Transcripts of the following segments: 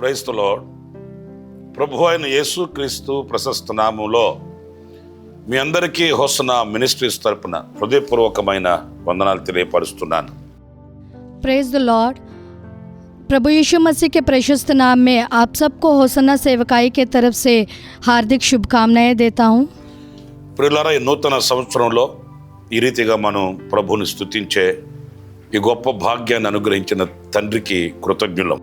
Praise the lord. ప్రభు అయిన యేసు క్రీస్తు ప్రశస్త నామంలో మీ అందరికీ హోసనా మినిస్ట్రీస్ తరపున హృదయపూర్వకమైన వందనాలు తెలియపరుస్తున్నాను. Praise the lord. प्रभु यीशु मसीह के प्रशस्त नाम में आप सबको होसना सेवकाई के तरफ से हार्दिक शुभकामनाएं देता हूं. ప్రియులారా, ఈ నూతన సంవత్సరంలో ఈ రీతిగా మనం ప్రభువుని స్తుతించే ఈ గొప్ప భాగ్యాన్ని అనుగ్రహించిన తండ్రికి కృతజ్ఞులం.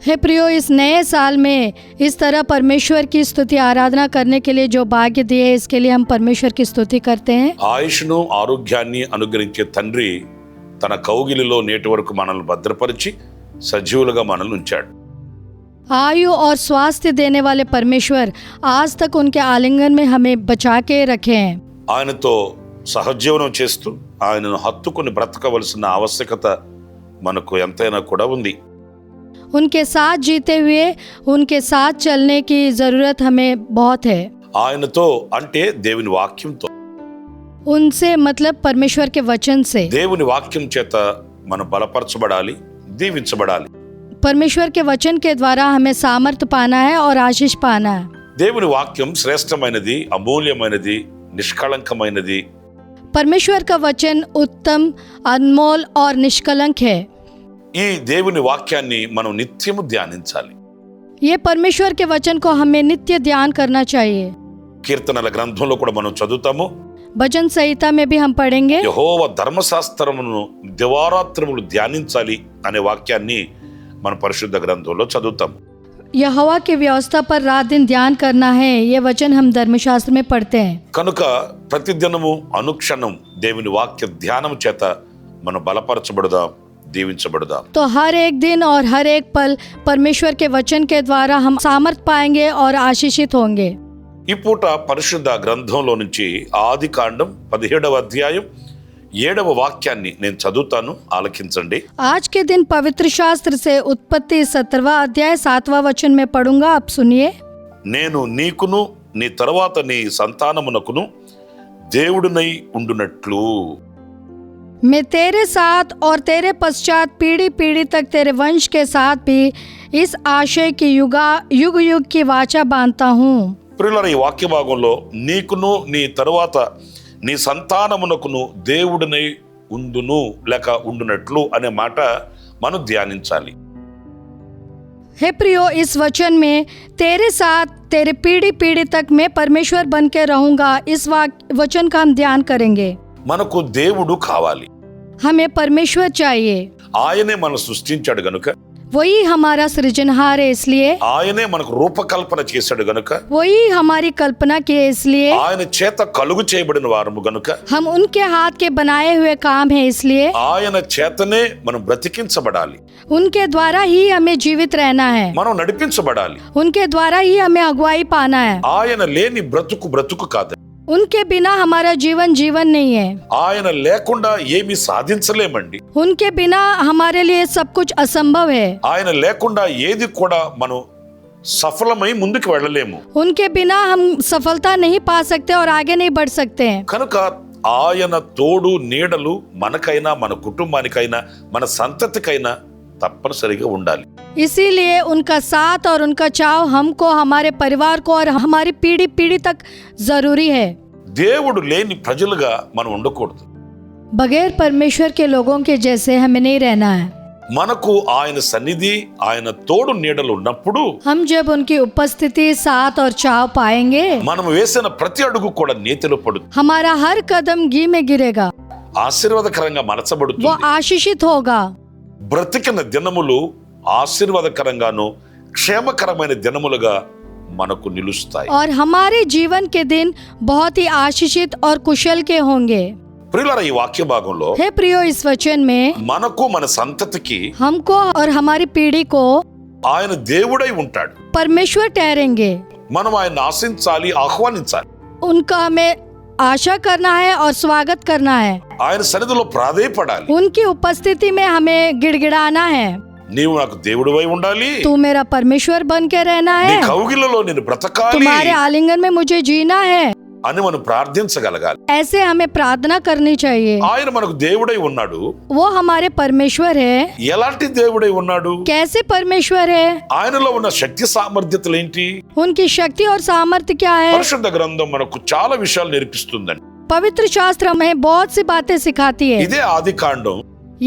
हे प्रियो, इस नए साल में इस तरह परमेश्वर की स्तुति आराधना करने के लिए जो भाग्य दिए, इसके लिए हम परमेश्वर की स्तुति करते हैं. ఆయుష్ను ఆరోగ్యాన్ని అనుగ్రహించే తండ్రి తన కౌగిలిలో నేటి వరకు మనల్ని భద్రపరిచి సజీవులుగా మనల్ని ఉంచాడు. आयु और स्वास्थ्य देने वाले परमेश्वर आज तक उनके आलिंगन में हमें बचा के रखे हैं. ఆయనతో సహజీవనం చేస్తూ ఆయనను హత్తుకుని బ్రతకవలసిన ఆవశ్యకత మనకు ఎంతైనా కూడా ఉంది. उनके साथ जीते हुए उनके साथ चलने की ज़रूरत हमें बहुत है. ఆయనతో అంటే దేవుని వాక్యంతో, उनसे मतलब परमेश्वर के वचन से. దేవుని వాక్యం చేత మనం బలపరచబడాలి, దీవించబడాలి. परमेश्वर के वचन के द्वारा हमें सामर्थ्य पाना है और आशीष पाना है. దేవుని వాక్యం శ్రేష్టమైనది, అమూల్యమైనది, నిష్కళంకమైనది. परमेश्वर का वचन उत्तम, अनमोल और निष्कलंक है. ఈ దేవుని వాక్యాన్ని మనం నిత్యము ధ్యానించాలి. ये परमेश्वर के वचन को हमें नित्य ध्यान करना चाहिए. కీర్తనల గ్రంథంలో కూడా మనం చదువుతాము, भजन संहिता में भी हम पढ़ेंगे. యెహోవా ధర్మశాస్త్రమును దివారాత్రములు ధ్యానించాలి అనే వాక్యాన్ని మన పరిశుద్ధ గ్రంథంలో చదువుతాము. यहोवा की व्यवस्था पर रात दिन ध्यान करना है, ये वचन हम धर्मशास्त्र में पढ़ते हैं. కనుక ప్రతిదినము అనుక్షణం దేవుని వాక్య ధ్యానం చేత మనం బలపరచబడదాం, దీవించబడదాం. तो हर एक दिन और हर एक पल परमेश्वर के वचन के द्वारा हम सामर्थ पाएंगे और आशीषित होंगे. ఈ పూట పరిశుద్ధ గ్రంథంలో నుంచి ఆది కాండం 17వ అధ్యాయం 7వ వాక్యాన్ని నేను చదువుతాను, ఆలకించండి. आज के दिन पवित्र शास्त्र से उत्पत्ति 17वां अध्याय 7वां वचन में पढ़ूंगा, आप सुनिए. నేను నీకును నీ తరువాత నీ సంతానమునకును దేవుడినై ఉండునట్లు, मैं तेरे साथ और तेरे पश्चात पीढ़ी पीढ़ी तक तेरे वंश के साथ भी इस आशय की युग युग की वाचा बांधता हूँ. ప్రియులారా, ఈ వాక్య భాగంలో నీకును నీ తరువాత నీ సంతానమునకును దేవుడినై ఉండును లేక ఉండునట్లు అనే మాట మనం ధ్యానించాలి. हे प्रियो, इस वचन में तेरे साथ तेरे पीढ़ी पीढ़ी तक मैं परमेश्वर बन के रहूंगा, इस वचन का हम ध्यान करेंगे. మనకు దేవుడు కావాలి. हमें परमेश्वर चाहिए. ఆయనే మనం సృష్టించాడు గనుక, वही हमारा सृजनहार है, इसलिए ఆయనే మనకు రూపకల్పన చేశాడు గనుక, वही हमारी कल्पना की है, इसलिए ఆయన చేత కలుగు చేయబడిన వారము గనుక, हम उनके हाथ के बनाए हुए काम है, इसलिए ఆయన చేతనే మనం బ్రతికించబడాలి, उनके द्वारा ही हमें जीवित रहना है, మనం నడిపించబడాలి. उनके द्वारा ही हमें अगुवाई पाना है. ఆయన లేని బ్రతుకు కాదు. उनके बिना हमारा जीवन जीवन नहीं है. ఆయన లేకుండా ఏమీ సాధించలేమండి. उनके बिना हमारे लिए सब कुछ असंभव है. ఆయన లేకుండా ఏది కూడా మనం సఫలమై ముందుకు వెళ్ళలేము. उनके बिना हम सफलता नहीं पा सकते और आगे नहीं बढ़ सकते हैं. కనుక ఆయన తోడు నీడలు మనకైనా మన కుటుంబానికైనా మన సంతతికైనా తప్పనిసరిగా ఉండాలి. इसीलिए उनका साथ और उनका चाव हमको, हमारे परिवार को और हमारी पीढ़ी पीढ़ी तक जरूरी है. దేవుడు లేని ప్రజలుగా మనం ఉండకూడదు. बगैर परमेश्वर के लोगों के जैसे हमें नहीं रहना है. మనకు ఆయన సన్నిధి, ఆయన తోడు నీడలు ఉన్నప్పుడు हम जब उनकी उपस्थिति, साथ और चाव पाएंगे, మనం వేసిన ప్రతి అడుగు కూడా నీతిలో పడుతుంది, हमारा हर कदम घी में गिरेगा, ఆశీర్వాదకరంగా वो మలచబడుతుంది. आशीषित होगा. బ్రతికిన దినములు ఆశీర్వాదకరంగాను క్షేమకరమైన దినములుగా మనకు నిలుస్తాయి. और हमारे जीवन के दिन बहुत ही आशीषित और कुशल के होंगे. ప్రియులారా, ఈ వాక్య భాగంలో हे प्रियो, इस वचन में మనకు మన సంతతికి हमको और हमारी पीढ़ी को ఆయన దేవుడై ఉంటాడు. परमेश्वर ठहरेंगे. మనం ఆయన ఆశించాలి, ఆహ్వానించాలి. उनका हमें आशा करना है और स्वागत करना है। ఆయన సన్నిధిలో ప్రాధేయపడాలి. उनकी उपस्थिति में हमें गिड़गिड़ाना है। నీవు నాకు దేవుడివై ఉండాలి. तू मेरा परमेश्वर बन के रहना నీ है। కౌగిలిలో నేను బ్రతకాలి तुम्हारे आलिंगन में मुझे जीना है। అని మనం ప్రార్థించగలగాలి. ऐसे हमें प्रार्थना करनी चाहिए। ఆయన మనకు దేవుడై ఉన్నాడు. वो हमारे परमेश्वर है। ఎలాంటి దేవుడై ఉన్నాడు? कैसे परमेश्वर है? ఆయనలో ఉన్న శక్తి సామర్థ్యతలు ఏంటి? उनकी शक्ति और सामर्थ्य क्या है? పరిశుద్ధ గ్రంథం మనకు చాలా విషయాలు నేర్పిస్తుందండి. पवित्र शास्त्र हमें बहुत सी बातें सिखाती है। ఇదే ఆది కాండం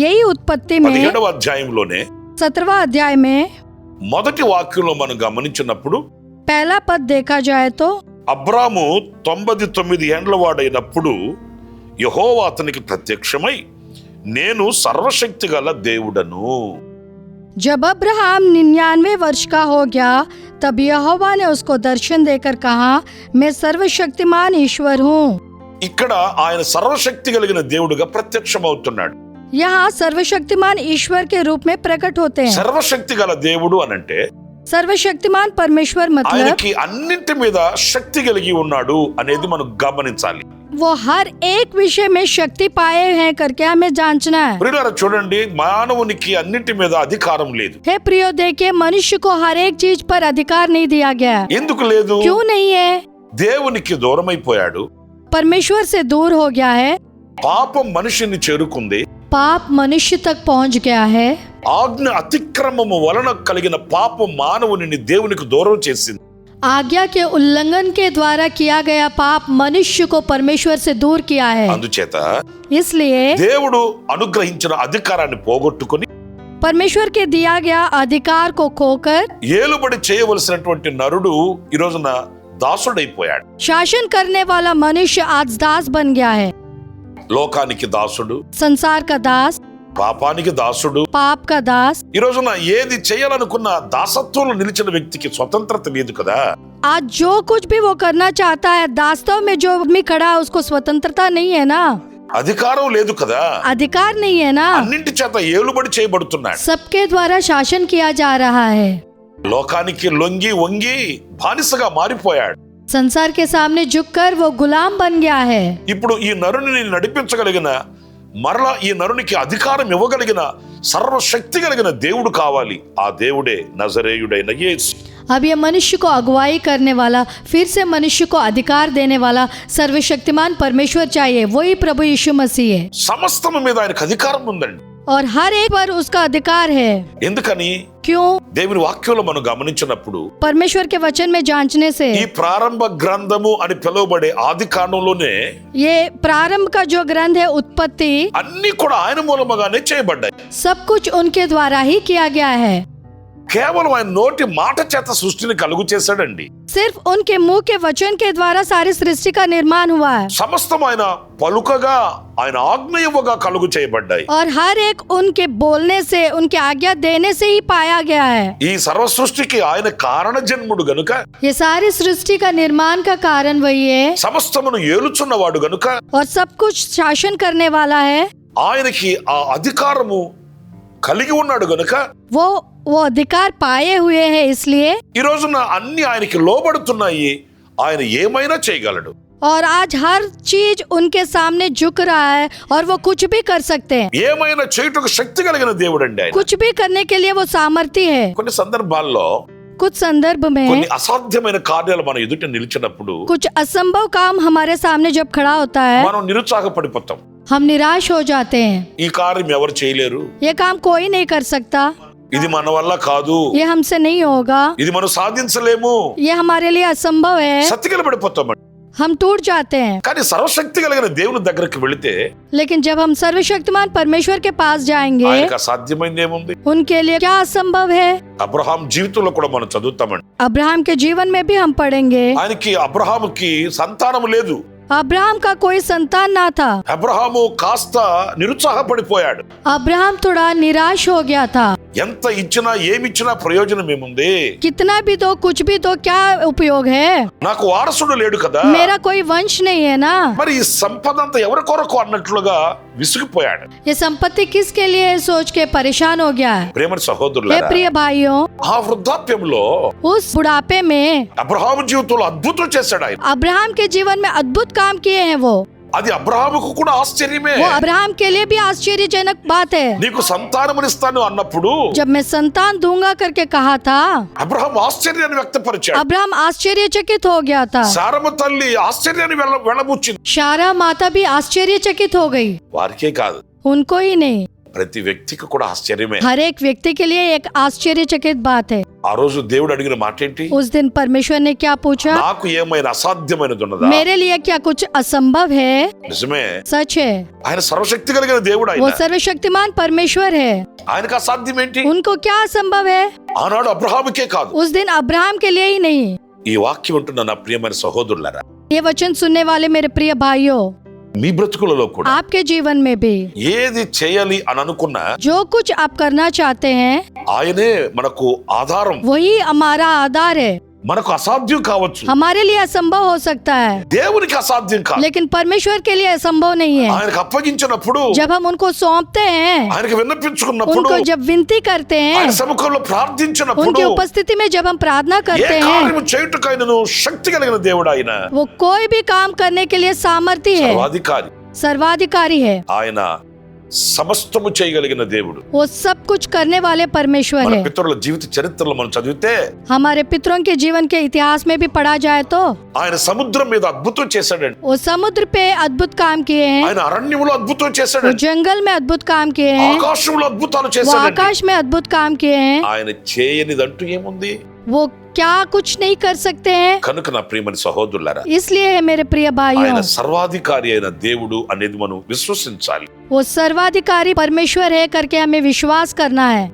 यही उत्पत्ति में 17వ అధ్యాయంలోనే 17वां अध्याय में మొదటి వాక్యంలో మనం గమనించినప్పుడు पहला पद देखा जाए तो అబ్రాము 99 ఏండ్ల వాడైనప్పుడు యెహోవా అతనికి ప్రత్యక్షమై నేను సర్వశక్తి గల దేవుడను. जब अब्राहम 99 वर्ष का हो गया तब यहोवा ने उसको दर्शन देकर कहा, मैं सर्वशक्तिमान ईश्वर हूँ। ఇక్కడ ఆయన సర్వశక్తి కలిగిన దేవుడుగా ప్రత్యక్షమవుతున్నాడు. यहाँ सर्वशक्तिमान ईश्वर के रूप में प्रकट होते हैं। సర్వశక్తి గల దేవుడు అనంటే सर्वशक्तिमान परमेश्वर मतलब ఆయనకి అన్నింటి మీద శక్తి కలిగి ఉన్నాడు అనేది మనం గమనించాలి. वो हर एक विषय में शक्ति पाए हैं करके हमें जांचना है। ప్రియులారా చూడండి, మానవునికి అన్నింటి మీద అధికారం లేదు. हे प्रियो, देखिए मनुष्य को हर एक चीज पर अधिकार नहीं दिया गया है। ఎందుకు లేదు? क्यों नहीं है? దేవునికి దూరమైపోయాడు. परमेश्वर से दूर हो गया है। పాపం మనిషిని చేరుకుంది. पाप मनुष्य तक पहुंच गया है। ఆజ్ఞ అతిక్రమము వలన కలిగిన పాపం మానవుని దేవునికి దూరం చేసింది. आज्ञा के उल्लंघन के द्वारा किया गया पाप मनुष्य को परमेश्वर से दूर किया है। అందుచేత इसलिए దేవుడు అనుగ్రహించిన అధికారాన్ని పోగొట్టుకుని परमेश्वर के दिया गया अधिकार को खोकर ఏలుబడి చేయవలసినటువంటి నరుడు ఈ రోజున దాసుడైపోయాడు. शासन करने वाला मनुष्य आज दास बन गया है। లోకానికి దాసుడు, संसार का दास, పాపానికి దాసుడు. पाप का दास। ఈ రోజున ఏది చేయాలనుకున్న దాసత్వంలో నిలిచిన వ్యక్తికి స్వతంత్రత లేదు కదా. आज जो कुछ भी वो करना चाहता है, दास्तव में जो आदमी खड़ा है उसको स्वतंत्रता नहीं है ना, అధికారం లేదు కదా. अधिकार नहीं है ना। అన్నింటి చేత ఏలుబడి చేయబడుతున్నాడు. सबके द्वारा शासन किया जा रहा है। లోకానికి లొంగి వంగి బానిసగా మారిపోయాడు. संसार के सामने झुककर वो गुलाम बन गया है। ఇప్పుడు ఈ నరుని నడిపించగలిగిన, మరలా ఈ నరునికి అధికారం ఇవ్వగలిగిన సర్వశక్తి కలిగిన దేవుడు కావాలి. ఆ దేవుడే నజరేయుడైన యేసు. अब ये मनुष्य को अगुवाई करने वाला, फिर से मनुष्य को अधिकार देने वाला सर्वशक्तिमान परमेश्वर चाहिए। वही प्रभु यीशु मसीह है। సమస్తము మీద ఆయనకు అధికారం ఉందండి. और हर एक पर उसका अधिकार है। ఎందుకని? क्यों? దేవుని వాక్యంలో మనం గమనించినప్పుడు परमेश्वर के वचन में जांचने से ఈ ప్రారంభ గ్రంథము అని పిలువబడే ఆది కాండంలోనే ये प्रारंभ का जो ग्रंथ है उत्पत्ति, అన్ని కూడా ఆయన మూలముగానే చేయబడ్డాయి. सब कुछ उनके द्वारा ही किया गया है। కేవలం ఆయన నోటి మాట చేత సృష్టిని కలుగు చేశాడండి. सिर्फ उनके मुंह के वचन के द्वारा सारी सृष्टि का निर्माण हुआ है। సమస్తం ఆయన పలుకగా, ఆయన ఆజ్ఞ ఇవ్వగా కలుగు చేయబడ్డాయి. और हर एक उनके बोलने से, उनके आज्ञा देने से ही पाया गया है। ఈ సర్వ సృష్టికి ఆయన కారణ జన్ముడు గనుక, ये सारी सृष्टि का निर्माण का कारण वही है। సమస్తమును ఏలుచున్నవాడు గనుక और सब कुछ शासन करने वाला है। ఆయనకి ఆ అధికారము కలిగి ఉన్నాడు గనుక वो अधिकार पाए हुए हैं। इसलिए ఈ రోజున అన్ని ఆయనకి లోబడుతున్నాయి. ఆయన ఏమైనా చేయగలడు. और आज हर चीज उनके सामने झुक रहा है और वो कुछ भी कर सकते हैं। ఏమైనా చేయుటకు శక్తి కలిగిన దేవుడండి ఆయన. कुछ भी करने के लिए वो सामर्थ्य है। కొన్ని సందర్భాల్లో कुछ संदर्भ కొన్ని में అసాధ్యమైన కార్యాలు మన ఎదుట నిలిచినప్పుడు कुछ असंभव काम हमारे सामने जब खड़ा होता है, మనం నిరుత్సాహపడిపోతాం. हम निराश हो जाते हैं। ఈ కార్యం ఎవరు చేయలేరు, ये काम कोई नहीं कर सकता, ఇది మన వల్ల కాదు, ये हमसे नहीं होगा, ఇది మనం సాధించలేము, ये हमारे लिए असंभव है। సతికిల పడిపోతామండి. हम टूट जाते हैं। కానీ సర్వశక్తి కలిగిన దేవుని దగ్గరికి వెళితే लेकिन जब हम सर्वशक्तिमान परमेश्वर के पास जाएंगे, ఆయనకు అసాధ్యమైంది ఏముంది? उनके लिए क्या असंभव है? అబ్రహాం జీవితంలో కూడా మనం చదువుతామండి. अब्राहम के जीवन में भी हम पढ़ेंगे, ఆయనకి అబ్రహాముకి సంతానము లేదు. अब्राहम का कोई संतान ना था। అబ్రహాము కాస్త నిరుత్సాహపడిపోయాడు. अब्राहम थोड़ा निराश हो गया था। ఎంత ఇచ్చినా ఏమిచ్చినా ప్రయోజనం ఏముంది? कितना भी दो कुछ भी दो क्या उपयोग है? నాకు వారసుడు లేడు కదా, मेरा कोई वंश नहीं है ना। మరి ఈ సంపద అంతా ఎవరి కొరకు అన్నట్లుగా విసిగిపోయాడు. ये संपत्ति किसके लिए है सोच के परेशान हो गया है। ప్రేమ हे సహోదరులారా, प्रिय भाइयों, ఆ వృద్ధాప్యంలో उस बुढ़ापे में అబ్రహాము జీవితంలో అద్భుతం చేశాడు ఆయన. अब्राहम के जीवन में अद्भुत काम किए हैं वो అది అబ్రహాముకు కూడా ఆశ్చర్యమే. अब्राहम के लिए भी आश्चर्यजनक बात है। నీకు సంతానమునిస్తాను అన్నప్పుడు जब मैं संतान दूंगा करके कहा था, అబ్రహాం ఆశ్చర్యాన్ని వ్యక్తపరిచాడు. अब्राहम आश्चर्यचकित हो गया था। సారమ్మ తల్లి ఆశ్చర్యాన్ని వెళ్ళబుచ్చింది. शारा माता भी आश्चर्यचकित हो गई। వారికే కాదు, उनको ही नहीं, ప్రతి వ్యక్తికి కూడా ఆశ్చర్యమే. हर एक व्यक्ति के लिए एक आश्चर्यचकित बात है। ఆ రోజు దేవుడు అడిగిన మాట ఏంటి? उस दिन परमेश्वर ने क्या पूछा? నాకు ఏమైనా అసాధ్యమైనది ఉన్నదా? मेरे लिए क्या कुछ असंभव है? నిజమే, सच है, ఆయన సర్వశక్తి కలిగిన దేవుడు. वो ఆయన सर्वशक्तिमान परमेश्वर है। ఆయనకు అసాధ్యం ఏంటి? उनको क्या असंभव है? ఆనాడు అబ్రహాముకే కాదు, उस दिन अब्राहम के लिए ही नहीं। ఈ వాక్యం ఉంటున్న నా ప్రియమైన సహోదరులారా, ये वचन सुनने वाले मेरे प्रिय भाइयों, మీ బ్రతుకులలో కూడా आपके जीवन में भी ఏది చేయాలి అని అనుకున్నా जो कुछ आप करना चाहते हैं ఆయనే మనకు ఆధారం. वही हमारा आधार है। మనకు అసాధ్యం కావచ్చు, हमारे लिए असंभव हो सकता है, దేవునికి అసాధ్యం కాదు. लेकिन परमेश्वर के लिए असंभव नहीं है। ఆయనకు అప్పగించినప్పుడు, जब हम उनको सौंपते हैं, ఆయనకు విన్నపించుకున్నప్పుడు, उनको जब विनती करते ఆయన हैं, సముఖంలో ప్రార్థించినప్పుడు, उनकी उपस्थिति में जब हम प्रार्थना ఏ करते हैं, కార్యము చేయుటకైనను శక్తి కలిగిన దేవుడు ఆయన. वो कोई भी काम करने के लिए सामर्थ्य है, సర్వాధికారి. सर्वाधिकारी है, ఆయన సమస్తము చేయగలిగిన దేవుడు. वो सब कुछ करने वाले परमेश्वर మన है। పితరుల జీవిత చరిత్రలో మనం చదివితే हमारे पितरों के जीवन के इतिहास में भी पढ़ा जाए तो ఆయన సముద్రం మీద అద్భుతం చేశాడండి. वो समुद्र पे अद्भुत काम किए हैं, ఆయన అరణ్యములో అద్భుతం वो చేశాడండి. जंगल में अद्भुत काम किए हैं, ఆకాశంలో అద్భుతాలు वो చేశాడండి. आकाश में अद्भुत काम किए हैं। ఆయన చేయనిదంటూ ఏముంది? वो क्या कुछ नहीं कर सकते हैं? కనుక నా ప్రియమైన సహోదరులారా, इसलिए है मेरे प्रिय ఆయన भाइयों, సర్వాధికారి అయిన దేవుడు అనేది మనం విశ్వసించాలి. वो सर्वाधिकारी परमेश्वर है करके हमें विश्वास करना है।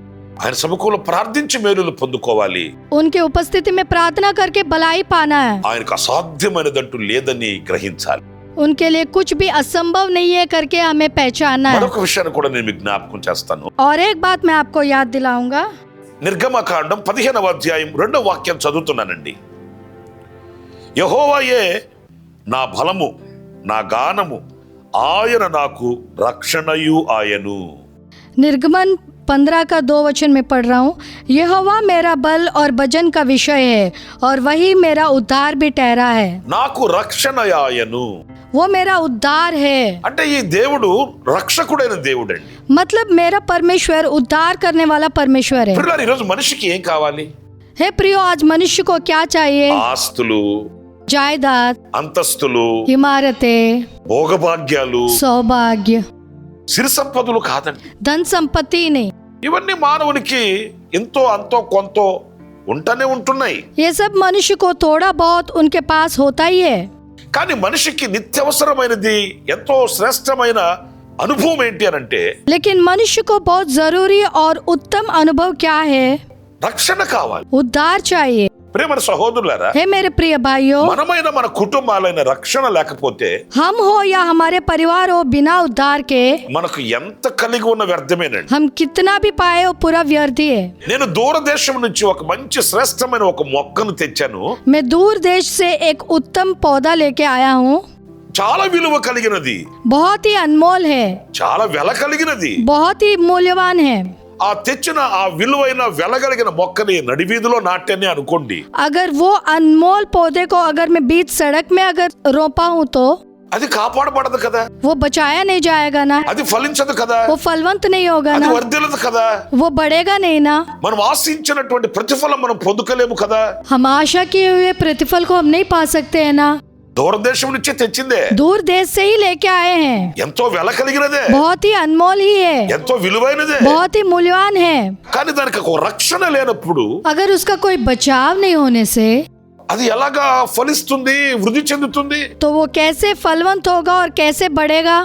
ఆయన సముఖంలో ప్రార్థించి మేలులు పొందుకోవాలి. उनकी उपस्थिति में प्रार्थना करके भलाई पाना है। ఆయనకు అసాధ్యమైనదంటూ లేదని గ్రహించాలి. उनके लिए कुछ भी असंभव नहीं है करके हमें पहचानना है। మరొక విషయాన్ని కూడా నేను మీకు జ్ఞాపకం చేస్తాను. और एक बात मैं आपको याद दिलाऊंगा, నిర్గమకాండం 15వ అధ్యాయం 2వ వాక్యం చదువుతున్నానండి. యెహోవాయే నా బలము, నా గానము, ఆయన నాకు రక్షణయు ఆయను. निर्गमन 15 का 2 वचन में पढ़ रहा हूँ। यहोवा मेरा बल और भजन का विषय है और वही मेरा उद्धार भी ठहरा है। నాకు రక్షణ ఆయను वो मेरा उद्धार है, అంటే ఈ దేవుడు రక్షకుడైన దేవుడండి. मतलब मेरा परमेश्वर उद्धार करने वाला परमेश्वर है। పిల్లలు, ఈరోజు మనిషికి ఏం కావాలి? हे प्रियो, आज मनुष्य को क्या चाहिए? ఆస్తులు, जायदाद, అంతస్తులు, इमारतें, భోగభాగ్యాలు, सौभाग्य, సిరి సంపదలు కాదండి. धन संपत्ति नहीं, ఇవన్నీ మానవునికి ఎంతో అంతో కొంతో ఉంటూనే ఉంటున్నాయి. ये सब मनुष्य को थोड़ा बहुत उनके पास होता ही है। కానీ మనిషికి నిత్యవసరమైనది, ఎంతో శ్రేష్టమైన అనుభవం ఏంటి అని అంటే लेकिन मनुष्य को बहुत जरूरी और उत्तम अनुभव क्या है? రక్షణ కావాలి. उद्धार चाहिए। ప్రియమైన సహోదరులారా, हे मेरे प्रिय भाइयों, మనమైన మన కుటుంబాలైన రక్షణ లేకపోతే हम हो या हमारे परिवार हो, बिना उद्धार के మనకు ఎంత కలిగి ఉన్న వ్యర్థమేనండి. हम कितना भी पाए वो पूरा व्यर्थ ही है। నేను దూరదేశం నుంచి ఒక మంచి శ్రేష్టమైన ఒక మొక్కను తెచ్చాను. मैं दूर देश से एक उत्तम पौधा लेके आया हूँ, చాలా విలువ కలిగినది, बहुत ही अनमोल है, చాలా వెల కలిగినది. बहुत ही मूल्यवान है। ఆ తెచ్చిన ఆ విలువైన వెలగలిగిన మొక్కని నడివీధిలో నాట్యని అనుకోండి, अगर वो अनमोल पौधे को अगर मैं बीच सड़क में अगर रोपा हूँ तो అది కాపాడబడదు కదా, वो बचाया नहीं जाएगा ना, అది ఫలించదు కదా, वो फलवंत नहीं होगा అది ना, వర్ధిల్లదు కదా, वो बढ़ेगा नहीं ना, మనం ఆశించినటువంటి ప్రతిఫలం మనం పొందుకోలేము కదా. हम आशा किए हुए प्रतिफल को हम नहीं पा सकते हैं ना। దూరదేశం నుంచి తెచ్చిందే, दूर देश से ही लेके आए हैं, ఎంతో వెల కలిగినదే, बहुत ही अनमोल ही है, ఎంతో విలువైనదే. बहुत ही मूल्यवान है। కానీ దానికి ఒక రక్షణ లేనప్పుడు अगर उसका कोई बचाव नहीं होने से అది ఎలాగా ఫలిస్తుంది, వృద్ధి చెందుతుంది? तो वो कैसे फलवंत होगा और कैसे बढ़ेगा?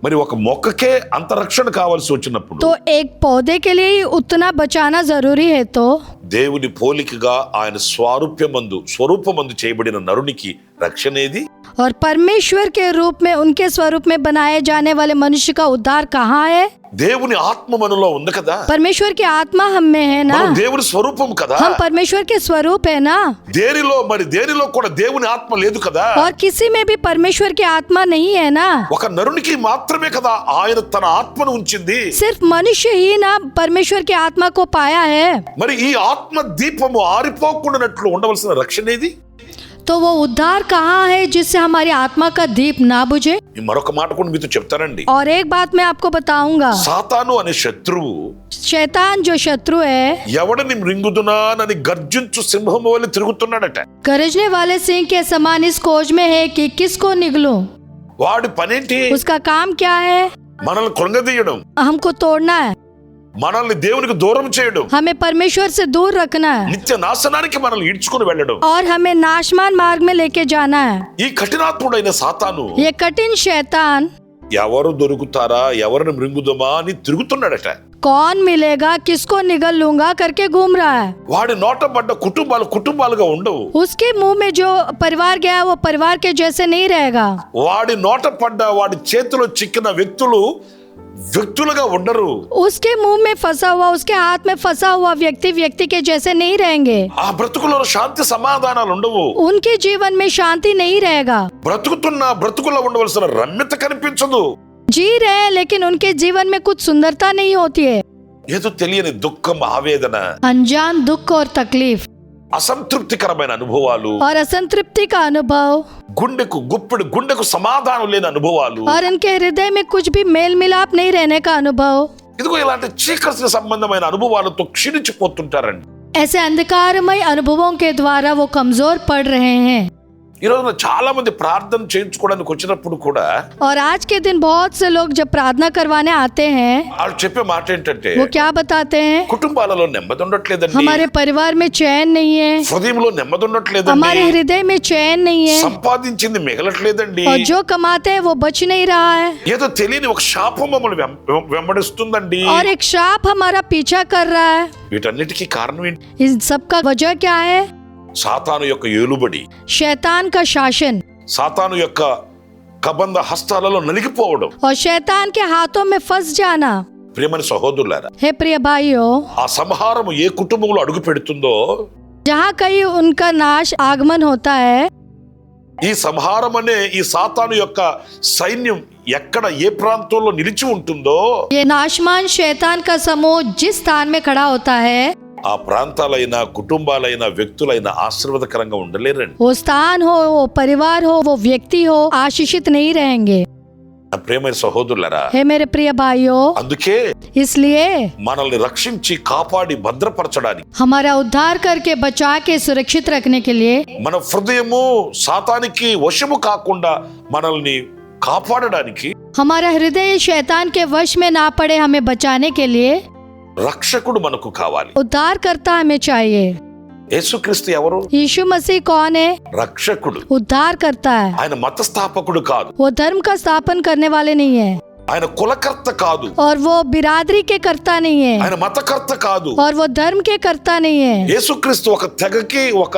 మరి ఒక మొక్కకే అంత రక్షణ కావాల్సి వచ్చినప్పుడు तो एक पौधे के लिए ही उतना बचाना जरूरी है। तो దేవుని పోలికగా ఆయన స్వరూపమందు చేయబడిన నరునికి రక్షణ ఏది? और परमेश्वर के रूप में उनके स्वरूप में बनाए जाने वाले मनुष्य का उद्धार कहाँ है? దేవుని ఆత్మ మనలో ఉంది కదా, परमेश्वर की आत्मा हम में है ना, మనం దేవుని స్వరూపం కదా, हम परमेश्वर के स्वरूप है ना। దేనిలో కూడా దేవుని ఆత్మ లేదు కదా, और किसी में भी परमेश्वर की आत्मा नहीं है ना। ఒక నరునికి మాత్రమే కదా ఆయన తన ఆత్మను ఉంచింది। सिर्फ मनुष्य ही ना परमेश्वर की आत्मा को पाया है। మరి ఈ ఆత్మ దీపము ఆరిపోకుండానట్లు ఉండవలసిన రక్షణ ఏది? तो वो उद्धार कहाँ है जिससे हमारी आत्मा का दीप ना बुझे? మరొక మాట కూడా మీతో చెప్తానండి। और एक बात मैं आपको बताऊंगा, సాతాను అనే శత్రువు शैतान जो शत्रु है, ఎవడిని మృంగుదునానని గర్జించు సింహము వలె తిరుగుతున్నాడట। गरजने वाले सिंह के समान इस खोज में है कि किसको निगलूं। వాడి పనేంటి? उसका काम क्या है? మనల్ని కృంగదీయడం, हमको तोड़ना है, మనల్ని దేవునికి దూరం చేయడం, हमें परमेश्वर से दूर रखना है నిత్య నాశనానికి మనల్ని ఈడ్చుకుని వెళ్ళడం। और हमें नाशमान मार्ग में लेके जाना है। ఈ కఠినాత్ముడైన సాతాను ये कठिन शैतान ఎవరు దొరుకుతారా, ఎవరిని మృంగుదమా అని తిరుగుతున్నాడట। कौन मिलेगा, किसको निगल लूंगा करके घूम रहा है। వాడి నోట పడ్డ కుటుంబాలుగా ఉండవు। उसके मुंह में जो परिवार गया वो परिवार के जैसे नहीं रहेगा। వాడి నోట పడ్డ వాడి చేతిలో చిక్కిన వ్యక్తులుగా ఉండరు। उसके मुंह में फंसा हुआ, उसके हाथ में फंसा हुआ व्यक्ति के जैसे नहीं रहेंगे। ఆ బ్రతుకులో శాంతి సమాధానాలు ఉండవు। उनके जीवन में शांति नहीं रहेगा। బ్రతుకులో ఉండవలసిన రమ్యత కనిపించదు। जी रहे हैं लेकिन उनके जीवन में कुछ सुंदरता नहीं होती है। ఏదో తెలియని దుఃఖం, ఆవేదన, अनजान दुख और तकलीफ అసంతృప్తికరమైన అనుభవాలు, और असंतृप्ति का अनुभव, గుండెకు సమాధానం లేని అనుభవాలు, और उनके हृदय में कुछ भी मेल मिलाप नहीं रहने का अनुभव। ఇదిగో ఇలాంటి చీకటి సంబంధమైన అనుభవాలతో క్షీణించిపోతుంటారండి। ऐसे अंधकारमय अनुभवों के द्वारा वो कमजोर पड़ रहे हैं। ఈ రోజున చాలా మంది ప్రార్థన చేయించుకోవడానికి వచ్చినప్పుడు కూడా और आज के दिन बहुत से लोग जब प्रार्थना करवाने आते हैं, వాళ్ళు చెప్పే మాట ఏంటంటే, वो क्या बताते हैं? కుటుంబాలలో నెమ్మది ఉండట్లేదండి, हमारे परिवार में चैन नहीं है, హృదయంలో నెమ్మది ఉండట్లేదండి, हमारे हृदय में चैन नहीं है, సంపాదించింది మిగలట్లేదండి, और जो कमाते हैं वो बच नहीं रहा है, ఏదో తెలియని ఒక శాపం మమ్మల్ని వెంబడిస్తుందండి। और एक श्राप हमारा पीछा कर रहा है। వీటన్నిటికీ కారణం ఏంటి? इस सब का वजह क्या है? సాతాను యొక్క ఏలుబడి, शैतान का शासन సాతాను యొక్క కబంధ హస్తాలలో నలిగిపోవడం। और शैतान के हाथों में फंस जाना। ప్రియమైన సహోదరులారా, हे प्रिय भाइयों, ఆ సంహారము ఏ కుటుంబంలో అడుగు పెడుతుందో, जहाँ कहीं उनका नाश आगमन होता है, ఈ సంహారం అనే ఈ సాతాను యొక్క సైన్యం ఎక్కడ ఏ ప్రాంతంలో నిలిచి ఉంటుందో, ये नाशमान शैतान का समूह जिस स्थान में खड़ा होता है, ఆ ప్రాంతాలైనా కుటుంబాలైనా వ్యక్తులైనా ఆశీర్వాదకరంగా ఉండలేరండి। वो स्थान हो, वो परिवार हो, वो व्यक्ति हो, आशीषित नहीं रहेंगे। నా ప్రియమైన సహోదరులారా, हे मेरे प्रिय भाइयों, అందుకే इसलिए మనల్ని రక్షించి కాపాడి భద్రపరచడానికి, हमारा उद्धार करके बचा के सुरक्षित रखने के लिए, మన హృదయము సాతానికి వశము కాకుండా మనల్ని కాపాడడానికి हमारा हृदय शैतान के वश में ना पड़े हमें बचाने के लिए రక్షకుడు మనకు కావాలి। उद्धार करता हमें चाहिए। యేసుక్రీస్తు ఎవరు? यीशु मसीह कौन है? రక్షకుడు। उद्धार करता है। ఆయన మత స్థాపకుడు కాదు, वो धर्म का स्थापन करने वाले नहीं है, ఆయన కులకర్త కాదు, और वो बिरादरी के करता नहीं है, ఆయన మతకర్త కాదు। और वो धर्म के करता नहीं है। యేసుక్రీస్తు ఒక తెగకి ఒక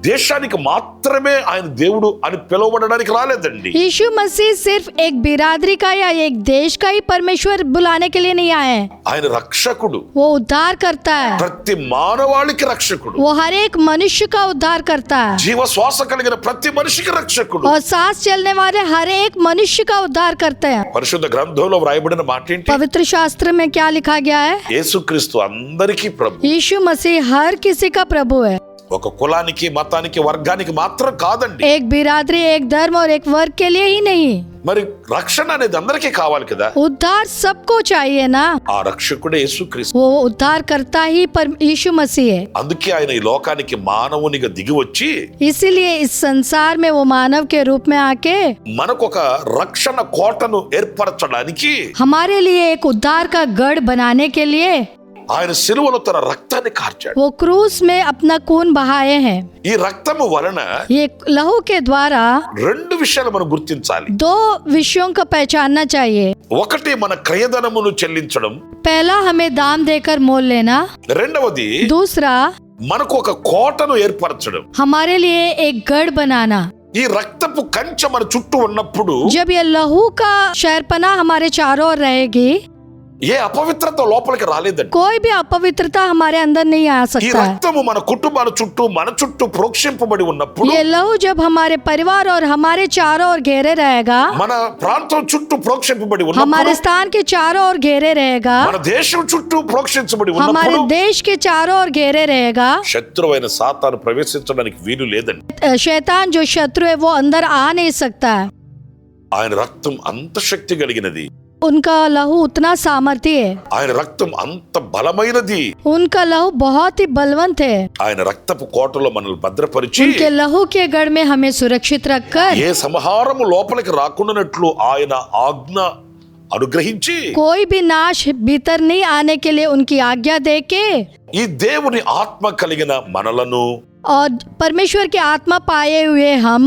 దేశానికి మాత్రమే ఆయన దేవుడు అని పిలువబడడానికి రాలేదండి। यीशु मसीह सिर्फ एक बिरादरी का या एक देश का ही परमेश्वर बुलाने के लिए नहीं आए हैं। ఆయన రక్షకుడు, वो उद्धार करता है, ప్రతి మానవాళికి రక్షకుడు, वो हर एक मनुष्य का उद्धार करता है, జీవ శ్వాస కలిగిన ప్రతి మనిషికి రక్షకుడు। और सांस चलने वाले हर एक मनुष्य का उद्धार करते हैं। పరిశుద్ధ గ్రంథంలో వ్రాయబడిన మాట ఏంటి? पवित्र शास्त्र में क्या लिखा गया है? యేసుక్రీస్తు అందరికీ ప్రభు। यीशु मसीह हर किसी का प्रभु है, ఒక కులానికి మతానికి వర్గానికి మాత్రం కాదండి। एक बिरादरी, एक धर्म और एक वर्ग के लिए ही नहीं। మరి రక్షణ అనేది అందరికీ కావాలి కదా। उद्धार सबको चाहिए ना। ఆ రక్షకుడే యేసుక్రీస్తు। वो उद्धार करता ही यीशु मसीह है। అందుకే ఆయన ఈ లోకానికి మానవునిగా దిగి వచ్చి इसीलिए इस संसार में वो मानव के रूप में आके మనకు ఒక రక్షణ కోటను ఏర్పరచడానికి हमारे लिए एक उद्धार का गढ़ बनाने के लिए ఆయన సిలువలో తన రక్తాన్ని కార్చాడు। वो क्रूस में अपना खून बहाए हैं। ఈ రక్తము వలన ये लहू के द्वारा రెండు విషయాలు మనం గుర్తించాలి। दो विषयों को पहचानना चाहिए। ఒకటి మన క్రయధనమును చెల్లించడం, पहला हमें दाम देकर मोल लेना, రెండవది दूसरा మనకు ఒక కోటను ఏర్పరచడం। हमारे लिए एक गढ़ बनाना। ఈ ఈ రక్తపు కంచె మన చుట్టూ ఉన్నప్పుడు जब ये लहू का शहरपना हमारे चारों ओर रहेगी, ఏ అపవిత్రత లోపలికి రాలేదండి. कोई भी अपवित्रता हमारे अंदर नहीं आ ఈ सकता है। రక్తము మన కుటుంబాల చుట్టూ మన చుట్టూ ప్రోక్షింపబడి ఉన్నప్పుడు, ये लहू जब हमारे परिवार और हमारे चारों ओर घेरे रहेगा, మన ప్రాంతం చుట్టూ ప్రోక్షింపబడి ఉన్నప్పుడు, हमारे स्थान के चारों ओर घेरे रहेगा, మన దేశం చుట్టూ ప్రోక్షించబడి हमारे ఉన్నప్పుడు देश के चारों ओर घेरे रहेगा, శత్రువైన సాతాను ప్రవేశించడానికి వీలు లేదండి. शैतान जो शत्रु है वो अंदर आ नहीं सकता है। ఆయన రక్తం అంత శక్తి కలిగినది, उनका लहू उतना सामर्थ्य है, ఆయన రక్తం అంత బలమైనది. उनका लहू बहुत ही बलवंत है। ఆయన రక్తపు కోటలో మనల్ని భద్రపరిచి उनके लहू के गढ़ में हमें सुरक्षित रखकर ఏ సంహారము లోపలికి రాకుండానట్లు ఆయన ఆజ్ఞ అనుగ్రహించి, कोई भी नाश भीतर नहीं आने के लिए उनकी आज्ञा देके ఈ దేవుని ఆత్మ కలిగిన మనలను, और परमेश्वर की आत्मा पाए हुए हम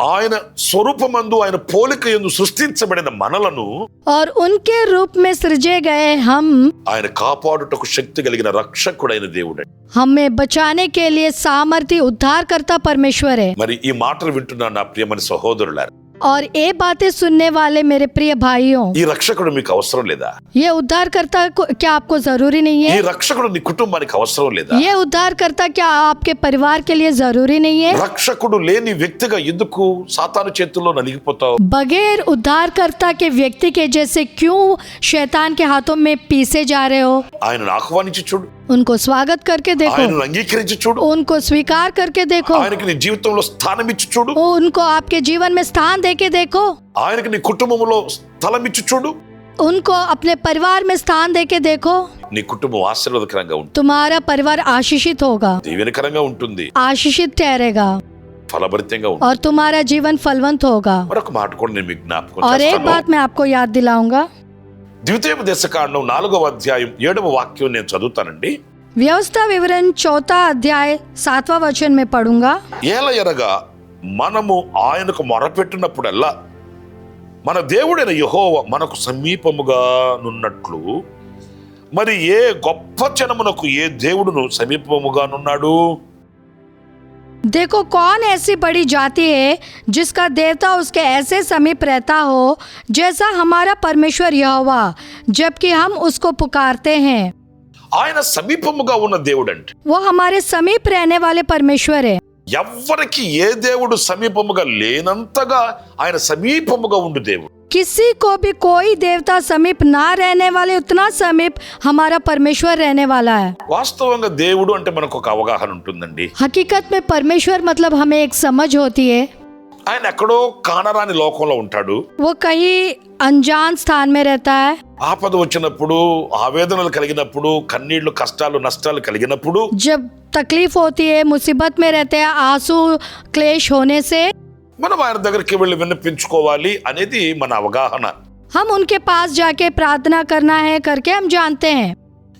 ఆయన స్వరూపమందు ఆయన పోలిక యందు సృష్టించబడిన మనలను और उनके रूप में सृजे गए हम ఆయన కాపాడుటకు శక్తి కలిగిన రక్షకుడైన దేవుడు. हमें बचाने के लिए सामर्थ्य उद्धारकर्ता परमेश्वर है। మరి ఈ మాటలు వింటున్న నా ప్రియమైన సహోదరులారా, और ये बातें सुनने वाले मेरे प्रिय भाइयों, ఈ రక్షకుడు మీకు అవసరం లేదా? ये उद्धारकर्ता को क्या आपको जरूरी नहीं ఈ है? రక్షకుడు నీ కుటుంబానికి అవసరం లేదా? ये उद्धारकर्ता क्या आपके परिवार के लिए जरूरी नहीं है? రక్షకుడు లేని వ్యక్తిగా ఎందుకు సాతాను చేతుల్లో నలిగిపోతావు? बगैर उद्धारकर्ता के व्यक्ति के जैसे क्यों शैतान के हाथों में पीसे जा रहे हो? ఆయనను ఆహ్వానించి చూడు, उनको स्वागत करके देखो, ఆయనను అంగీకరించి చూడు, उनको स्वीकार करके देखो, ఆయనకి నీ జీవితంలో స్థానం ఇచ్చి చూడు, उनको आपके जीवन में स्थान देके देखो, ఆయనకి నీ కుటుంబంలో స్థలం ఇచ్చి చూడు. उनको अपने परिवार में स्थान देके देखो, నీ కుటుంబం ఆశీర్వాదకరంగా ఉంటుంది, तुम्हारा परिवार आशीषित होगा, దీవెనకరంగా ఉంటుంది, आशीषित ठहरेगा ఫలభరితంగా ఉంటుంది. और तुम्हारा जीवन फलवंत होगा। మరొక మాట కూడా నేను మీకు జ్ఞాపకం और एक చేస్తాను. बात मैं आपको याद दिलाऊंगा, ద్వితీయోపదేశకాండం 4వ అధ్యాయం 7వ వాక్యం నేను చదువుతానండి. व्यवस्था विवरण 4 अध्याय 7वां वचन में पढ़ूंगा। ఏలయనగా మనము ఆయనకు మొరపెట్టినప్పుడల్లా మన దేవుడైన యెహోవా మనకు సమీపముగా నున్నట్లు, మరి ఏ గొప్ప జనమునకు ఏ దేవుడును సమీపముగా నున్నాడు? देखो कौन ऐसी बड़ी जाति है जिसका देवता उसके ऐसे समीप रहता हो जैसा हमारा परमेश्वर यहोवा, जबकि हम उसको पुकारते हैं। ఆయన సమీపముగా ఉన్న దేవుడు అంటే वो हमारे समीप रहने वाले परमेश्वर है। ఎవ్వరికి ఏ దేవుడు సమీపముగా లేనంతగా ఆయన సమీపముగా ఉండు దేవుడు. किसी को भी कोई देवता समीप ना रहने वाले उतना समीप हमारा परमेश्वर रहने वाला है। వాస్తవంగా దేవుడు అంటే మనకు ఒక అవగాహన ఉంటుందండి. हकीकत में परमेश्वर मतलब हमें एक समझ होती है, ఆయన ఎక్కడో కానరాని లోకంలో ఉంటాడు. वो कहीं अनजान स्थान में रहता है। ఆపద వచ్చినప్పుడు, ఆవేదనలు కలిగినప్పుడు, కన్నీళ్లు, కష్టాలు, నష్టాలు కలిగినప్పుడు जब तकलीफ होती है, मुसीबत में रहते हैं, आंसू क्लेश होने से మనం ఆయన దగ్గరికి వెళ్ళి విన్నపించుకోవాలి అనేది మన అవగాహన. हम उनके पास जाके प्रार्थना करना है करके हम जानते हैं।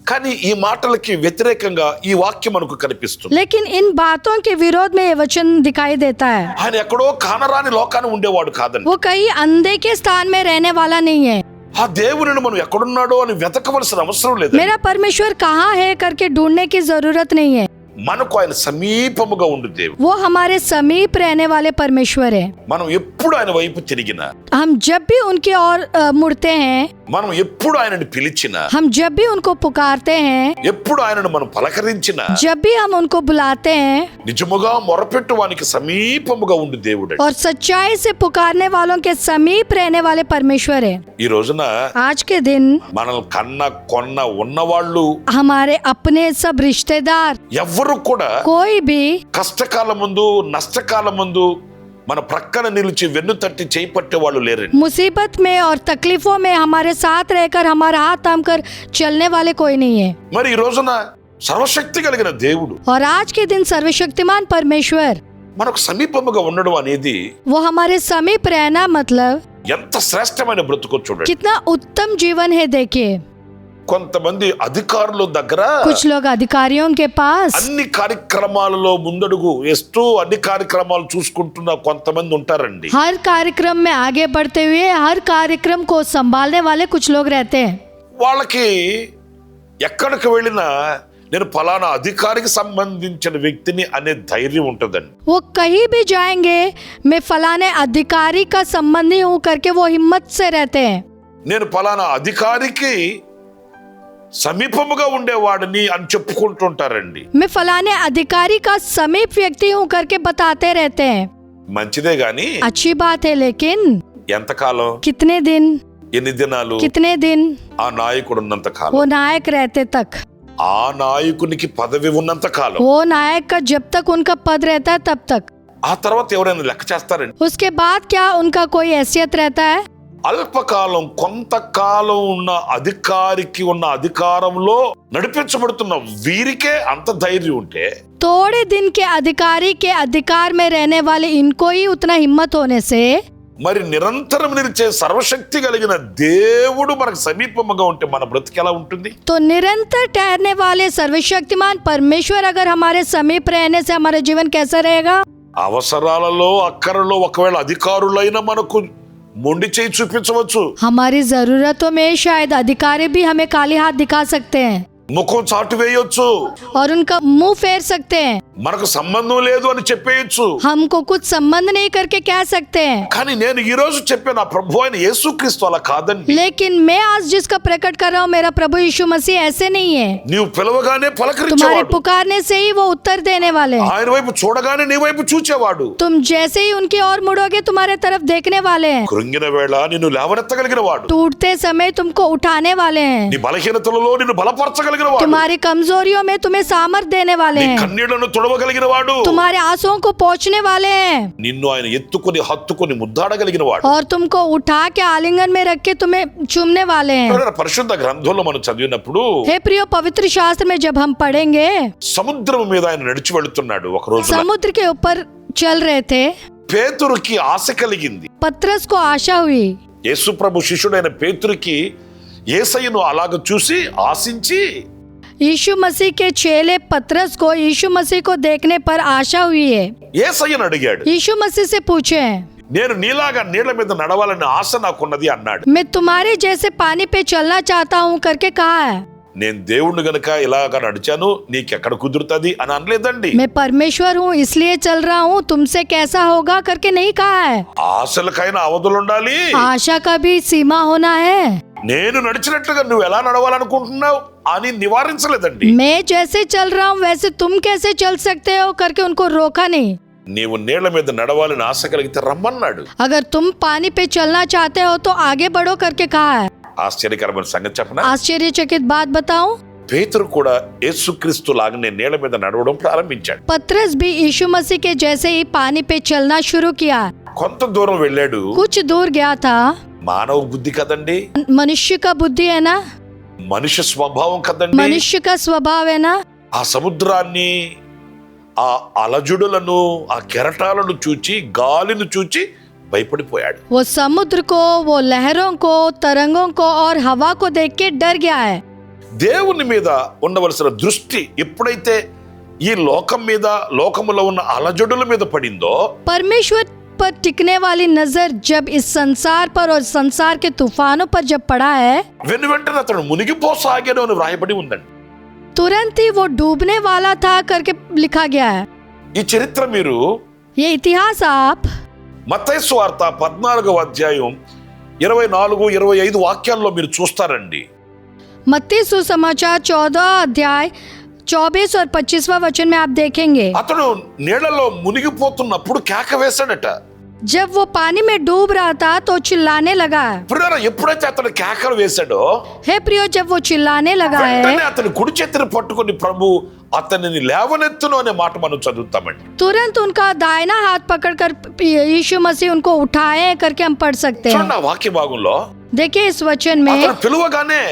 కానీ ఈ మాటలకి వ్యతిరేకంగా ఈ వాక్యం మనకు కనిపిస్తుంది. लेकिन इन बातों के विरोध में ये वचन दिखाई देता है। ఆయన ఎక్కడో కానరాని లోకాన్ని ఉండేవాడు కాదండి. वो कहीं अंधे के स्थान में रहने वाला नहीं है। ఆ దేవునిని మనం ఎక్కడున్నాడో అని వెతకవలసిన అవసరం లేదు. मेरा परमेश्वर कहाँ है करके ढूंढने की जरूरत नहीं है। మనకు ఆయన సమీపముగా ఉండు దేవుడు. वो हमारे समीप रहने वाले परमेश्वर है। మనం ఎప్పుడు ఆయన వైపు తిరిగినా, हम जब भी उनकी ओर मुड़ते हैं, మనం ఎప్పుడు ఆయనని పిలిచినా, हम जब भी उनको पुकारते हैं, ఎప్పుడు ఆయనను మనం పలకరించినా, जब भी हम उनको बुलाते हैं నిజముగా మొరపెట్టు వానికి సమీపముగా ఉండు దేవుడు. और सच्चाई से पुकारने वालों के समीप रहने वाले परमेश्वर है। ఈ రోజున आज के दिन మనల్ని కన్న కొన్న ఉన్నవాళ్ళు हमारे अपने सब रिश्तेदार, ఎవ్వరు కూడా कोई भी కష్టకాలం ముందు, నష్టకాలం ముందు మన ప్రక్కన నిలిచి వెన్ను తట్టి చేయి పట్టే వాళ్ళు లేరండి. मुसीबत में और तकलीफों में हमारे साथ रहकर हमारा हाथ थाम कर चलने वाले कोई नहीं है। మరి ఈ రోజున సర్వశక్తి కలిగిన దేవుడు और आज के दिन सर्वशक्तिमान परमेश्वर మనకు సమీపముగా ఉండడం అనేది वो हमारे समीप रहना मतलब ఎంత శ్రేష్టమైన బ్రతుకో చూడండి. कितना उत्तम जीवन है। देखिए కొంతమంది అధికారుల దగ్గర कुछ लोग अधिकारियों के पास అన్ని కార్యక్రమాలలో ముందడుగు వేస్తూ అన్ని కార్యక్రమాలు చూసుకుంటున్న కొంతమంది ఉంటారండి. हर कार्यक्रम में आगे बढ़ते हुए हर कार्यक्रम को संभालने वाले कुछ लोग रहते हैं। వాళ్ళకి ఎక్కడికి వెళ్ళినా నేను ఫలానా అధికారికి సంబంధించిన వ్యక్తిని అనే ధైర్యం ఉంటుందండి. वो कहीं भी जाएंगे मैं फलाने अधिकारी का संबंधी हूँ करके वो हिम्मत से रहते हैं. నేను ఫలానా అధికారికి సమీపముగా ఉండేవాడిని అని చెప్పుకుంటుంటారండి. मैं फलाने अधिकारी का समीप व्यक्ति हूँ करके बताते रहते हैं. మంచిదే గాని अच्छी बात है, लेकिन ఎంతకాలం, कितने दिन, ఎన్ని దినాలు, कितने दिन ఆ నాయకుడు ఉన్నంత కాలం, वो नायक रहते तक, ఆ నాయకునికి పదవి ఉన్నంత కాలం, वो नायक का जब तक उनका पद रहता है तब तक. ఆ తర్వాత ఎవరైనా లెక్క చేస్తారండి? उसके बाद क्या उनका कोई हैसियत रहता है? అల్పకాలం, కొంతకాలం ఉన్న అధికారికి ఉన్న అధికారంలో నడిపించబడుతున్న వీరికే అంత ధైర్యం ఉంటే, थोड़े दिन के अधिकारी के अधिकार में रहने वाले इनको ही उतना हिम्मत होने से, మరి నిరంతరం నిలిచే సర్వశక్తి కలిగిన దేవుడు మనకు సమీపముగా ఉంటే మన బ్రతికి ఎలా ఉంటుంది? तो निरंतर ठहरने वाले सर्वशक्तिमान परमेश्वर अगर हमारे समीप रहने से हमारा जीवन कैसा रहेगा? అవసరాలలో అక్కరలో ఒకవేళ అధికారులైన మనకు మొండి చేయి చూపించవచ్చు, हमारी जरूरतों में शायद अधिकारी भी हमें काली हाथ दिखा सकते हैं ముఖం చాటు వేయొచ్చు, और उनका मुंह फेर सकते हैं, మనకు సంబంధం లేదు అని చెప్పేయచ్చు. हमको कुछ संबंध नहीं करके कह सकते हैं. కానీ నేను ఈ రోజు చెప్పే నా ప్రభు అయిన యేసుక్రీస్తు అలా కాదండి. लेकिन मैं आज जिसका प्रकट कर रहा हूँ मेरा प्रभु यीशु मसीह ऐसे नहीं है. నీవు పిలవగానే तुम्हारे పలకరించేవాడు, पुकारने से ही वो उत्तर देने वाले हैं. ఆయన వైపు చూడగానే నీ వైపు చూచేవాడు, तुम जैसे ही उनकी ओर मुड़ोगे तुम्हारे तरफ देखने वाले हैं. కృంగిన వేళ నిన్ను లేవనెత్తగలిగిన వాడు, टूटते समय तुमको उठाने वाले हैं. నీ బలహీనతలలో నిన్ను బలపరచగలిగిన వాడు, तुम्हारी कमजोरियों में तुम्हें सामर्थ देने वाले నీ हैं. కన్నీళ్లను తుడవగలిగిన వాడు, तुम्हारे आंसुओं को पोंछने वाले हैं నిన్ను ఆయన ఎత్తుకొని హత్తుకొని ముద్దాడగలిగిన వాడు. और तुमको उठा के आलिंगन में रख के तुम्हें चूमने वाले हैं. ఎవరైనా పరిశుద్ధ గ్రంథంలో మనం చదివినప్పుడు हे प्रियो, पवित्र शास्त्र में जब हम पढ़ेंगे, సముద్రం మీద ఆయన నడిచి వెళుతున్నాడు. ఒక రోజు समुद्र के ऊपर चल रहे थे. పేతురుకి ఆశ కలిగింది. पतरस को आशा हुई. యేసు ప్రభు శిష్యుడైన పేతురుకి యేసయ్యను అలాగ చూసి ఆశించి यीशु मसीह के चेले पतरस को यीशु मसीह को देखने पर आशा हुई है. యేసయ్యను అడిగాడు, यीशु मसीह से पूछे, నేను నీలాగా నీళ్ల మీద నడవాలని ఆశ నాకున్నది అన్నాడు. मैं तुम्हारे जैसे पानी पे चलना चाहता हूँ करके कहा है. నేను దేవుణ్ణి గనక ఇలాగా నడిచాను, నీకెక్కడ కుదురుతుంది అని అనలేదండి. मैं परमेश्वर हूँ इसलिए चल रहा हूँ, तुमसे कैसा होगा करके नहीं कहा है. ఆశలకైనా అవధులుండాలి, आशा का भी सीमा होना है. నేను నడిచినట్లుగా నువ్వు ఎలా నడవాలనుకుంటున్నావు అని నివారించలేదండి. मैं जैसे चल रहा हूँ वैसे तुम कैसे चल सकते हो करके उनको रोका नहीं. నీవు నీళ్ల మీద నడవాలని ఆశ కలిగితే రమ్మన్నాడు. अगर तुम पानी पे चलना चाहते हो तो आगे बढ़ो करके कहा है. ఆశ్చర్యకరమైన సంగతి చెప్పనా? आश्चर्यचकित बात बताऊं, పేతురు కూడా యేసుక్రీస్తు లాగానే నీళ్ల మీద నడవడం ప్రారంభించాడు. पतरस भी यीशु मसीह के जैसे ही पानी पे चलना शुरू किया. కొంత దూరం వెళ్ళాడు. कुछ दूर गया था. మానవ బుద్ధి కదండి, मनुष्य का बुद्धि है ना, మనిషి స్వభావం కదండి. मनुष्य का स्वभाव है ना. ఆ సముద్రాన్ని, ఆ అలజడులను, ఆ కెరటాలను చూచి, గాలిని చూచి భయపడిపోయాడు. वो समुद्र को, वो लहरों को, तरंगों को और हवा को देख के डर गया है. దేవుని మీద ఉండవలసిన దృష్టి ఎప్పుడైతే ఈ లోకం మీద, లోకములో ఉన్న అలజడుల మీద పడిందో, परमेश्वर पर टिकने वाली नजर जब इस संसार पर और संसार के तूफानों पर जब पड़ा है, వెను వెంటనే అతను మునిగిపోసాగాడు అని వ్రాయబడి ఉందండి. तुरंत ही वो डूबने वाला था करके लिखा गया है. ఈ చరిత్ర మీరు ये इतिहास आप మత్తయి సువార్త 14వ అధ్యాయం 24-25 వాక్యాల్లో మీరు చూస్తారండి. मत्ती सुसमाचार 14 अध्याय 24 और 25वां वचन में आप देखेंगे. అతడు నీళ్లలో మునిగిపోతున్నప్పుడు కేక వేశాడట. जब वो पानी में डूब रहा था तो चिल्लाने लगा है. ప్రియులారా, ఎప్పుడైతే అతను కేకలు వేశాడో, हे प्रियो, जब वो चिल्लाने लगा వెంటనే है, అతని కుడి చేతిని పట్టుకొని ప్రభు అతనిని లేవనెత్తును అనే మాట మనం చదువుతామండి. तुरंत उनका दाहिना हाथ पकड़कर यीशु मसीह उनको उठाए करके हम पढ़ सकते చూడండి हैं. ఆ వాక్య భాగంలో देखिए इस वचन అతను में పిలువగానే,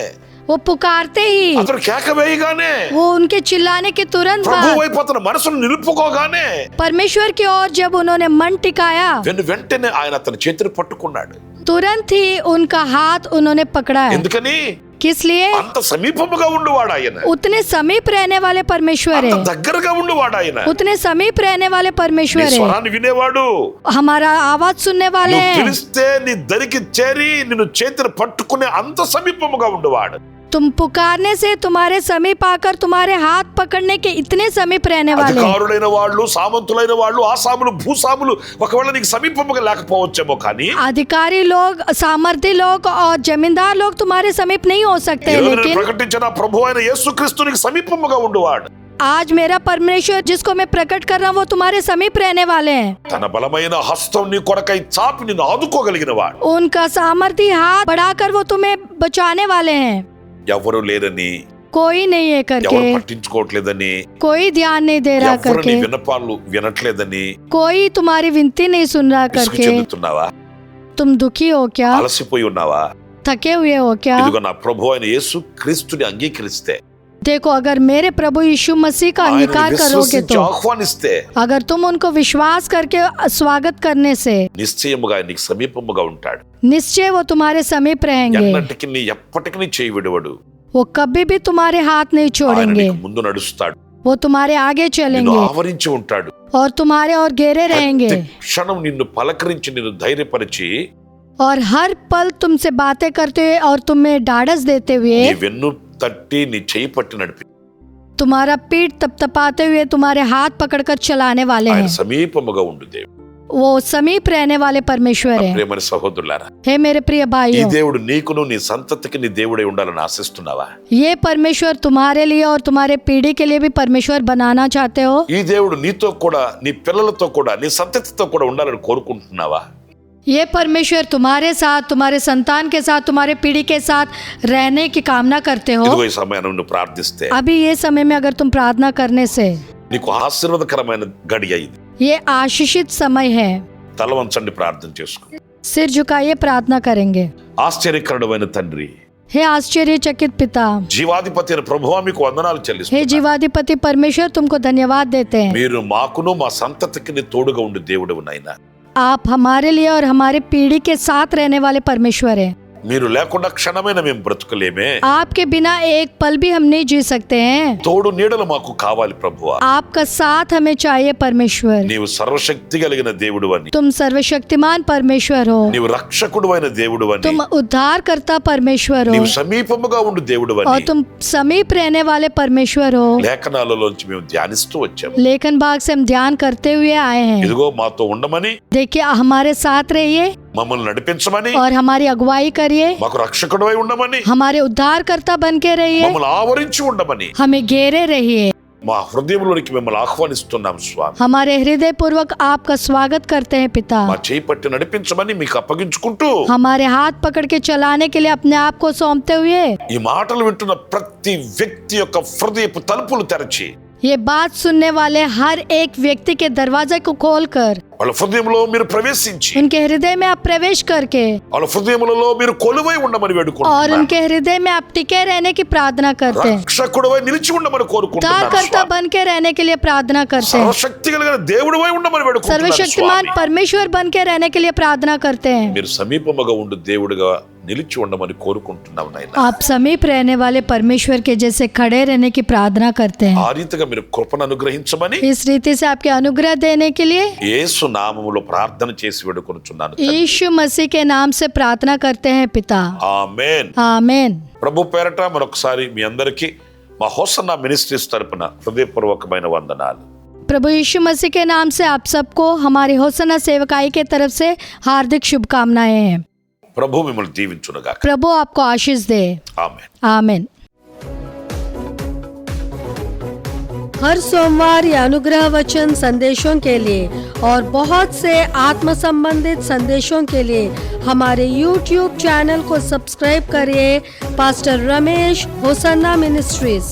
वो पुकारते ही, అతను కేక వేయగానే, वो उनके चिल्लाने के तुरंत ప్రభు बाद వైపు అతను మనసును నిలుపుకోగానే, परमेश्वर की ओर जब उन्होंने मन टिकाया, వెంటనే ఆయన అతని చేతిని పట్టుకున్నాడు. तुरंत ही उनका हाथ उन्होंने पकड़ा है. ఎందుకని? किस लिए? అంత సమీపముగా ఉండువాడు ఆయన, उतने समीप रहने वाले परमेश्वर అంత है, దగ్గరగా ఉండువాడు ఆయన. उतने समीप रहने वाले నీ परमेश्वर है, స్వరాన్ని వినేవాడు. हमारा आवाज सुनने वाले నువ్వు हैं. పిలిస్తే నీ దరికి చేరి నిన్ను చేతిని పట్టుకునే అంత సమీపముగా ఉండువాడు. तुम पुकारने से तुम्हारे समीप आकर तुम्हारे हाथ पकड़ने के इतने समीप रहने वाले हैं। అధికారులైన వాళ్ళు, సామంతులైన వాళ్ళు, ఆసాములు, భూసాములు ఒకవేళ నీకు సమీపముగా లేకపోవచ్చేమో కానీ अधिकारी लोग, सामर्थी लोग और जमींदार लोग तुम्हारे समीप नहीं हो सकते, ఈరోజు నేను लेकिन ప్రకటించిన ప్రభు అయిన యేసుక్రీస్తు నీకు సమీపముగా ఉండువాడు. आज मेरा परमेश्वर जिसको मैं प्रकट कर रहा हूँ वो तुम्हारे समीप रहने वाले हैं। తన బలమైన హస్తం నీ కొరకై చాపి నిన్ను ఆదుకోగలిగిన వాడు. उनका सामर्थी हाथ बढ़ाकर वो तुम्हें बचाने वाले हैं। ఎవరు లేరని, कोई नहीं है ఎవరు करके, పట్టించుకోవట్లేదని, कोई ध्यान नहीं दे रहा ఎవరు నీ करके, విన్నపాలు వినట్లేదని कोई तुम्हारी विनती नहीं सुन रहा విసుగు करके చెందుతున్నావా? तुम दुखी हो क्या, అలసిపోయి ఉన్నావా? थके हुए हो क्या? ఇదిగో నా ప్రభు అయిన యేసు క్రీస్తుని అంగీకరిస్తే, देखो, अगर मेरे प्रभु यीशु मसीह का ఆయనని अंगीकार करोगे విశ్వసించి तो, ఆహ్వానిస్తే अगर तुम उनको विश्वास करके स्वागत करने से, నిశ్చయముగా ఆయన నీకు సమీపముగా ఉంటాడు. निश्चय वो तुम्हारे समीप रहेंगे। ఎన్నటికి నీ ఎప్పటికి నీ చేయి విడవడు. वो कभी भी तुम्हारे हाथ नहीं ఆయన छोड़ेंगे, నీకు ముందు నడుస్తాడు, वो तुम्हारे आगे నిన్ను चलेंगे ఆవరించి ఉంటాడు. और तुम्हारे और घेरे रहेंगे, ప్రతి క్షణం నిన్ను పలకరించి నిన్ను ధైర్యపరిచి और हर पल तुमसे बातें करते हुए और तुम्हें ढाढ़स देते నీ हुए, వెన్ను తట్టి నీ చేయి పట్టి నడిపి तुम्हारा पीठ तपतपाते हुए तुम्हारे हाथ पकड़कर चलाने वाले ఆయన हैं। సమీపముగా ఉండు దేవుడు. वो समीप रहने वाले परमेश्वर हैं। ప్రియమైన సహోదరులారా, हे मेरे प्रिय ఈ भाइयों, దేవుడు నీకును నీ సంతతికి నీ దేవుడై ఉండాలని ఆశిస్తున్నావా? ये परमेश्वर तुम्हारे लिए और तुम्हारे पीढ़ी के लिए भी परमेश्वर बनाना चाहते हो? ఈ దేవుడు నీతో కూడా, నీ పిల్లలతో కూడా, నీ సంతతితో కూడా ఉండాలని కోరుకుంటున్నావా? ये परमेश्वर तुम्हारे साथ, तुम्हारे संतान के साथ, तुम्हारे पीढ़ी के साथ रहने की कामना करते हो? ఇదిగో ఈ సమయాన్ని నువ్వు ప్రార్థిస్తే अभी ये समय में अगर तुम प्रार्थना करने से, నీకు ఆశీర్వాదకరమైన గడియ ఇది. ये आशीषित समय है। తల వంచండి, ప్రార్థన చేసుకో. सिर झुकाइए, प्रार्थना करेंगे। ఆశ్చర్యకరుడమైన తండ్రి, हे आश्चर्यचकित पिता, జీవాధిపతి అయిన ప్రభువా మీకు వందనాలు हे చెల్లిస్తున్నాను. जीवाधिपति परमेश्वर, तुमको धन्यवाद देते हैं। మీరు మాకును మా సంతతికి నీ తోడుగా ఉండి దేవుడు నాయనా. आप हमारे लिए और हमारे पीढ़ी के साथ रहने वाले परमेश्वर हैं। మీరు లేకుండా క్షణమైన మేము బ్రతుకలేమే. आपके बिना एक पल भी हम नहीं जी सकते हैं। తోడు నీడలు మాకు కావాలి ప్రభువా. आपका साथ हमें चाहिए परमेश्वर। నీవు సర్వశక్తి కలిగిన దేవుడు అని, तुम सर्वशक्तिमान परमेश्वर हो, నీవు రక్షకుడు అయిన దేవుడు అని, तुम उद्धारकर्ता परमेश्वर हो, నీవు సమీపముగా ఉండు దేవుడు और అని तुम समीप रहने वाले परमेश्वर हो। లేఖనాలలోంచి మేము ధ్యానిస్తూ వచ్చాము. लेखन भाग से हम ध्यान करते हुए आए हैं। ఇదిగో మాతో ఉండమని, देखिए, हमारे साथ रहिए మమ్మల్ని నడిపించమని, और हमारी अगुवाई करिए, మాకు రక్షకుడు అయి ఉండమని, हमारे उद्धारकर्ता बन के रहिए, మమ్మల్ని ఆవరించి ఉండమని हमें घेरे रहिए। మా హృదయంలోనికి మిమ్మల్ని ఆహ్వానిస్తున్నాం స్వామి. हमारे हृदय पूर्वक आपका स्वागत करते हैं पिता। మా చేయి పట్టి నడిపించమని మీకు అప్పగించుకుంటూ हमारे हाथ पकड़ के चलाने के लिए अपने आप को सौंपते हुए, ఈ మాటలు వింటున్న ప్రతి వ్యక్తి యొక్క హృదయపు తలుపులు తెరచి ये बात सुनने वाले हर एक व्यक्ति के दरवाजे को खोलकर, వాళ్ళ హృదయంలో మీరు ప్రవేశించి उनके हृदय में आप प्रवेश करके వాళ్ళ హృదయములలో మీరు కొలువై ఉండమని और వేడుకుంటున్నాను. उनके हृदय में आप टिके रहने की प्रार्थना करते हैं, రక్షకుడువై నిలిచి ఉండమని కోరుకుంటున్నాను उद्धारकर्ता స్వామి. बन के रहने के लिए प्रार्थना करते हैं, సర్వశక్తి కలిగిన దేవుడివై ఉండమని వేడుకుంటున్నాను सर्वशक्तिमान స్వామి. परमेश्वर बन के रहने के लिए प्रार्थना करते हैं। మీరు సమీపముగా ఉండు దేవుడిగా నిలిచి ఉండమని కోరుకుంటున్నావు నాయన. आप समीप रहने वाले परमेश्वर के जैसे खड़े रहने की प्रार्थना करते हैं। ఆ రీతిగా మీరు కృపను అనుగ్రహించమని इस रीति से आपके अनुग्रह देने के लिए యేసు నామములో ప్రార్థన చేసి వేడుకొనుచున్నాను. यीशु मसीह के नाम से प्रार्थना करते हैं पिता, ఆమేన్. आमेन। ప్రభు పేరట మరొకసారి మీ అందరికీ మా హోసన్నా మినిస్ట్రీస్ తరపున హృదయపూర్వకమైన వందనాలు. प्रभु यीशु मसीह के नाम से आप सबको हमारी होसना सेवकाई के तरफ से हार्दिक शुभकामनाएं हैं। ప్రభు మిమ్మల్ని దీవించునుగాక. प्रभु आपको आशीष दे, ఆమేన్. आमेन। हर सोमवार या अनुग्रह वचन संदेशों के लिए और बहुत से आत्म संबंधित संदेशों के लिए हमारे YouTube चैनल को सब्सक्राइब करिए, पास्टर रमेश होसन्ना मिनिस्ट्रीज।